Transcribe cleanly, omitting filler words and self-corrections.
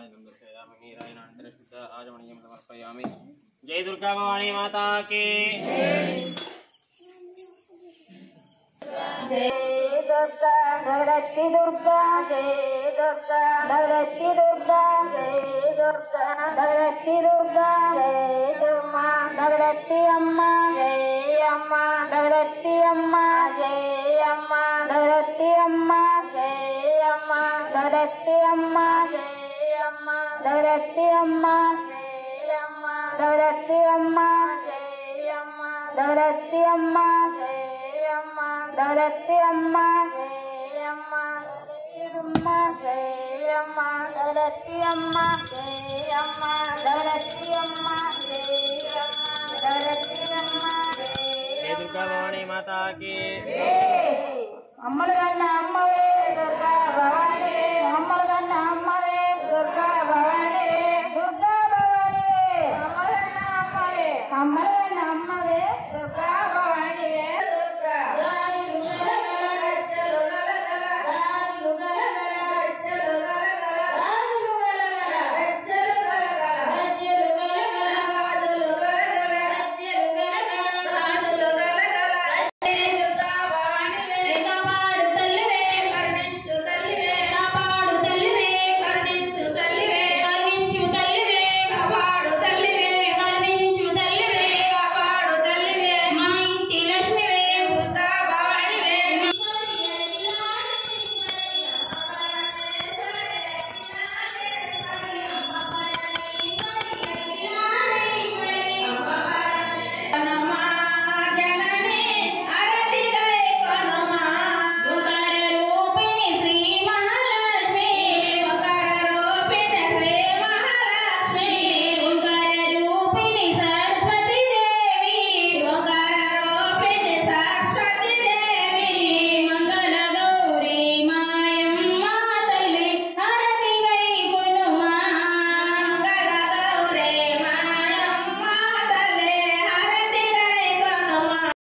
नीराजनं दर्शयामि नीराजनानन्तरं शुद्ध आचमनीयं समर्पयामि। जय दुर्गा भवानी माता की जय दुर्गा धरती दुर्गा जय दुर्गा धरती दुर्गा जय दुर्गा धरती दुर्गा जय दुर्गा धरती अम्मा जय अम्मा धरती अम्मा जय अम्मा धरती अम्मा जय अम्मा धरती अम्मा जय अम्मा धरती अम्मा जय अम्मा धरती अम्मा जय अम्मा धरती अम्मा जय अम्मा धरती अम्मा जय अम्मा जय अम्मा धरती अम्मा जय अम्मा धरती अम्मा जय अम्मा धरती अम्मा जय दुर्गा भवानी माता की